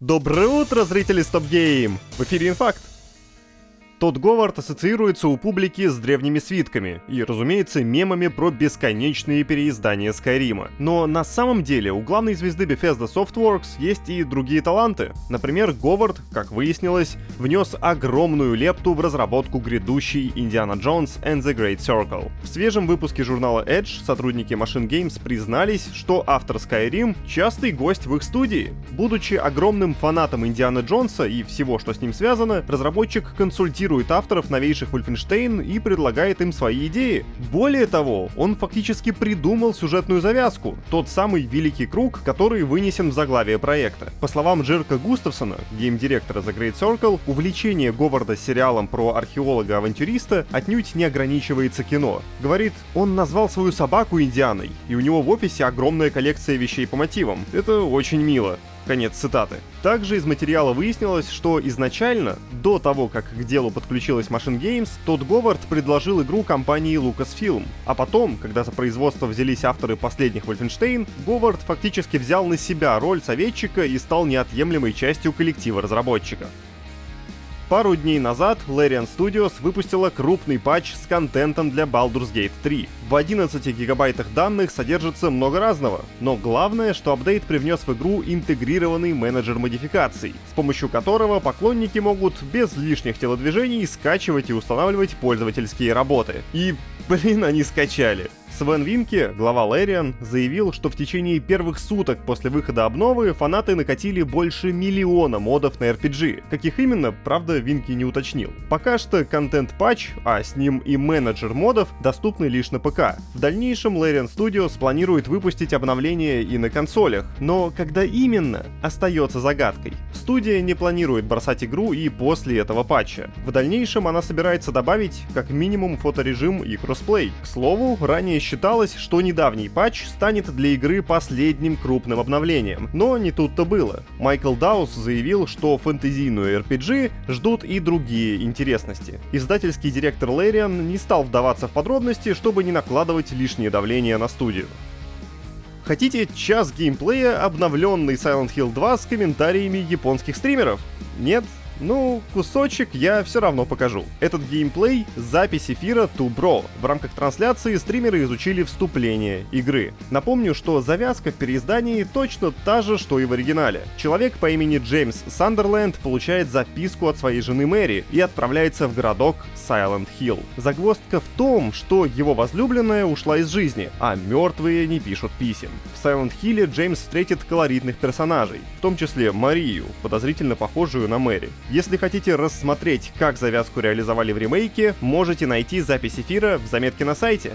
Доброе утро, зрители Стоп Гейм! В эфире Инфакт. Тодд Говард ассоциируется у публики с древними свитками и, разумеется, мемами про бесконечные переиздания Скайрима. Но на самом деле у главной звезды Bethesda Softworks есть и другие таланты. Например, Говард, как выяснилось, внес огромную лепту в разработку грядущей Индиана Джонс and the Great Circle. В свежем выпуске журнала Edge сотрудники Machine Games признались, что автор Skyrim — частый гость в их студии. Будучи огромным фанатом Индианы Джонса и всего, что с ним связано, разработчик консультирует авторов новейших Wolfenstein и предлагает им свои идеи. Более того, он фактически придумал сюжетную завязку, тот самый великий круг, который вынесен в заглавие проекта. По словам Джерка Густавсона, гейм-директора The Great Circle, увлечение Говарда сериалом про археолога-авантюриста отнюдь не ограничивается кино. Говорит, он назвал свою собаку Индианой, и у него в офисе огромная коллекция вещей по мотивам. Это очень мило. Конец цитаты. Также из материала выяснилось, что изначально, до того, как к делу подключилась Machine Games, Тодд Говард предложил игру компании Lucasfilm. А потом, когда за производство взялись авторы последних Wolfenstein, Говард фактически взял на себя роль советчика и стал неотъемлемой частью коллектива разработчиков. Пару дней назад Larian Studios выпустила крупный патч с контентом для Baldur's Gate 3. В 11 гигабайтах данных содержится много разного, но главное, что апдейт привнес в игру интегрированный менеджер модификаций, с помощью которого поклонники могут без лишних телодвижений скачивать и устанавливать пользовательские работы. И, они скачали. Свен Винке, глава Larian, заявил, что в течение первых суток после выхода обновы фанаты накатили больше 1 миллиона модов на RPG. Каких именно, правда, Винке не уточнил. Пока что контент-патч, а с ним и менеджер модов, доступны лишь на ПК. В дальнейшем Larian Studios планирует выпустить обновления и на консолях, но когда именно, остается загадкой. Студия не планирует бросать игру и после этого патча. В дальнейшем она собирается добавить как минимум фоторежим и кроссплей. К слову, ранее считалось, что недавний патч станет для игры последним крупным обновлением, но не тут-то было. Майкл Даус заявил, что фэнтезийную RPG ждут и другие интересности. Издательский директор Larian не стал вдаваться в подробности, чтобы не накладывать лишнее давление на студию. Хотите час геймплея обновленный Silent Hill 2 с комментариями японских стримеров? Нет? Ну, кусочек я все равно покажу. Этот геймплей — запись эфира Two Bro. В рамках трансляции стримеры изучили вступление игры. Напомню, что завязка в переиздании точно та же, что и в оригинале. Человек по имени Джеймс Сандерленд получает записку от своей жены Мэри и отправляется в городок Silent Hill. Загвоздка в том, что его возлюбленная ушла из жизни, а мертвые не пишут писем. В Silent Hill Джеймс встретит колоритных персонажей, в том числе Марию, подозрительно похожую на Мэри. Если хотите рассмотреть, как завязку реализовали в ремейке, можете найти запись эфира в заметке на сайте.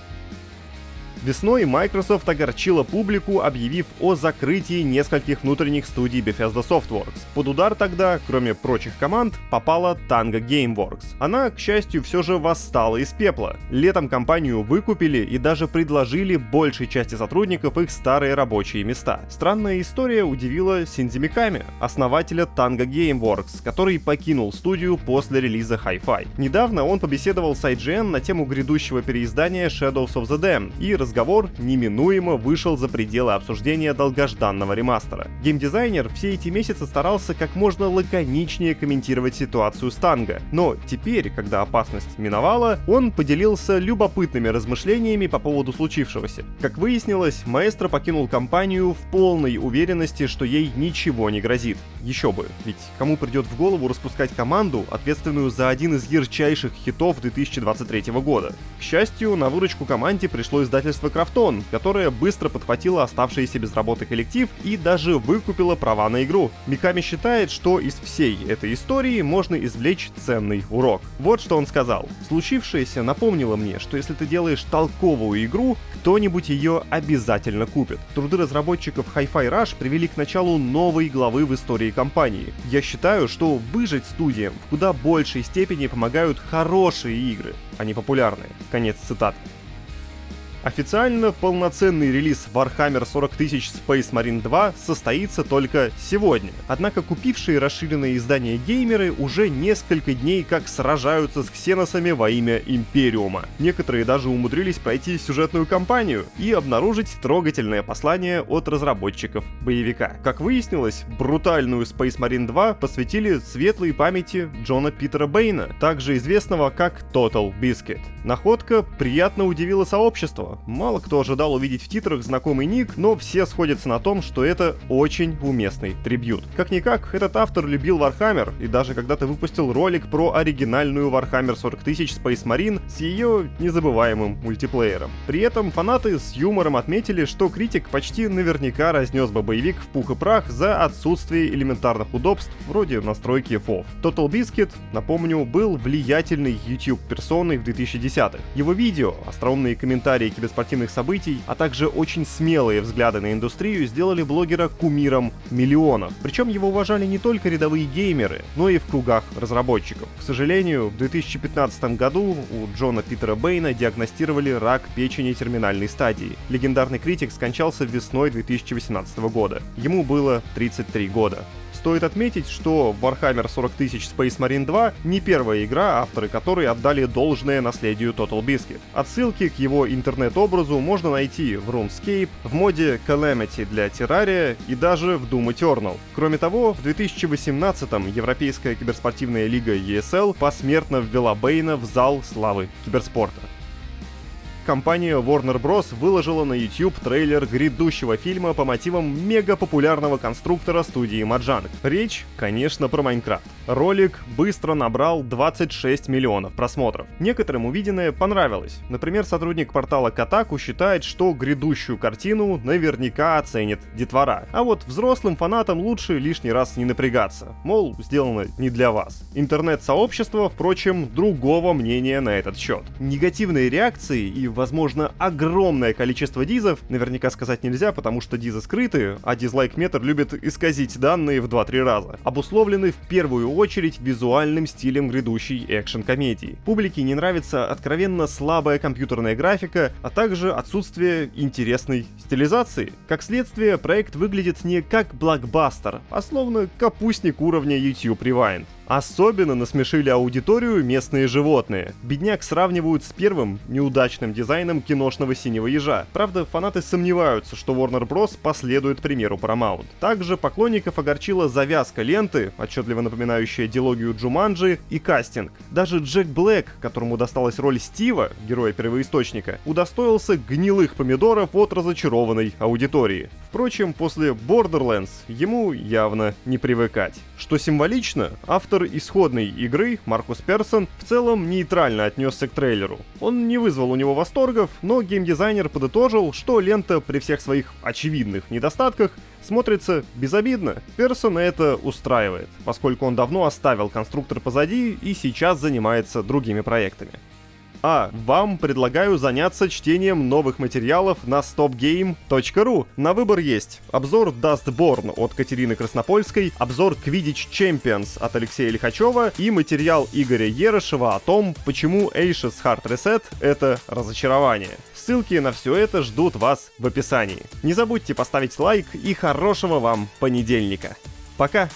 Весной Microsoft огорчила публику, объявив о закрытии нескольких внутренних студий Bethesda Softworks. Под удар тогда, кроме прочих команд, попала Tango Gameworks. Она, к счастью, все же восстала из пепла. Летом компанию выкупили и даже предложили большей части сотрудников их старые рабочие места. Странная история удивила Синдзи Миками, основателя Tango Gameworks, который покинул студию после релиза Hi-Fi. Недавно он побеседовал с IGN на тему грядущего переиздания Shadows of the Dam, и разговор неминуемо вышел за пределы обсуждения долгожданного ремастера. Геймдизайнер все эти месяцы старался как можно лаконичнее комментировать ситуацию с Танго, но теперь, когда опасность миновала, он поделился любопытными размышлениями по поводу случившегося. Как выяснилось, маэстро покинул компанию в полной уверенности, что ей ничего не грозит. Еще бы, ведь кому придет в голову распускать команду, ответственную за один из ярчайших хитов 2023 года. К счастью, на выручку команде пришло издательство Крафтон, которое быстро подхватило оставшийся без работы коллектив и даже выкупило права на игру. Миками считает, что из всей этой истории можно извлечь ценный урок. Вот что он сказал. «Случившееся напомнило мне, что если ты делаешь толковую игру, кто-нибудь ее обязательно купит. Труды разработчиков Hi-Fi Rush привели к началу новой главы в истории компании. Я считаю, что выжить студиям в куда большей степени помогают хорошие игры, а не популярные». Конец цитаты. Официально полноценный релиз Warhammer 40 000 Space Marine 2 состоится только сегодня. Однако купившие расширенные издания геймеры уже несколько дней как сражаются с ксеносами во имя Империума. Некоторые даже умудрились пройти сюжетную кампанию и обнаружить трогательное послание от разработчиков боевика. Как выяснилось, брутальную Space Marine 2 посвятили светлой памяти Джона Питера Бэйна, также известного как Total Biscuit. Находка приятно удивила сообщество. Мало кто ожидал увидеть в титрах знакомый ник, но все сходятся на том, что это очень уместный трибьют. Как-никак, этот автор любил Warhammer и даже когда-то выпустил ролик про оригинальную Warhammer 40 000 Space Marine с ее незабываемым мультиплеером. При этом фанаты с юмором отметили, что критик почти наверняка разнес бы боевик в пух и прах за отсутствие элементарных удобств вроде настройки FOV. Total Biscuit, напомню, был влиятельной YouTube-персоной в 2010-х. Его видео, остроумные комментарии киберспортивных событий, а также очень смелые взгляды на индустрию сделали блогера кумиром миллионов. Причем его уважали не только рядовые геймеры, но и в кругах разработчиков. К сожалению, в 2015 году у Джона Питера Бэйна диагностировали рак печени терминальной стадии. Легендарный критик скончался весной 2018 года. Ему было 33 года. Стоит отметить, что Warhammer 40 000 Space Marine 2 не первая игра, авторы которой отдали должное наследию Total Biscuit. Отсылки к его интернет-образу можно найти в RuneScape, в моде Calamity для Terraria и даже в Doom Eternal. Кроме того, в 2018-м Европейская киберспортивная лига ESL посмертно ввела Бэйна в зал славы киберспорта. Компания Warner Bros. Выложила на YouTube трейлер грядущего фильма по мотивам мега-популярного конструктора студии Mojang. Речь, конечно, про Майнкрафт. Ролик быстро набрал 26 миллионов просмотров. Некоторым увиденное понравилось. Например, сотрудник портала Kotaku считает, что грядущую картину наверняка оценит детвора. А вот взрослым фанатам лучше лишний раз не напрягаться. Мол, сделано не для вас. Интернет-сообщество, впрочем, другого мнения на этот счет. Негативные реакции и возможно, огромное количество дизов, наверняка сказать нельзя, потому что дизы скрыты, а дизлайк-метр любит исказить данные в 2-3 раза, обусловлены в первую очередь визуальным стилем грядущей экшн-комедии. Публике не нравится откровенно слабая компьютерная графика, а также отсутствие интересной стилизации. Как следствие, проект выглядит не как блокбастер, а словно капустник уровня YouTube Rewind. Особенно насмешили аудиторию местные животные. Бедняк сравнивают с первым неудачным дизайном киношного синего ежа. Правда, фанаты сомневаются, что Warner Bros. Последует примеру Paramount. Также поклонников огорчила завязка ленты, отчетливо напоминающая дилогию Джуманджи, и кастинг. Даже Джек Блэк, которому досталась роль Стива, героя первоисточника, удостоился гнилых помидоров от разочарованной аудитории. Впрочем, после Borderlands ему явно не привыкать. Что символично, автор исходной игры, Маркус Персон, в целом нейтрально отнесся к трейлеру. Он не вызвал у него восторгов, но геймдизайнер подытожил, что лента при всех своих очевидных недостатках смотрится безобидно. Персона это устраивает, поскольку он давно оставил конструктор позади и сейчас занимается другими проектами. А вам предлагаю заняться чтением новых материалов на stopgame.ru. На выбор есть обзор Dustborn от Катерины Краснопольской, обзор Quidditch Champions от Алексея Лихачева и материал Игоря Ерошева о том, почему Ashes Hard Reset — это разочарование. Ссылки на все это ждут вас в описании. Не забудьте поставить лайк и хорошего вам понедельника. Пока!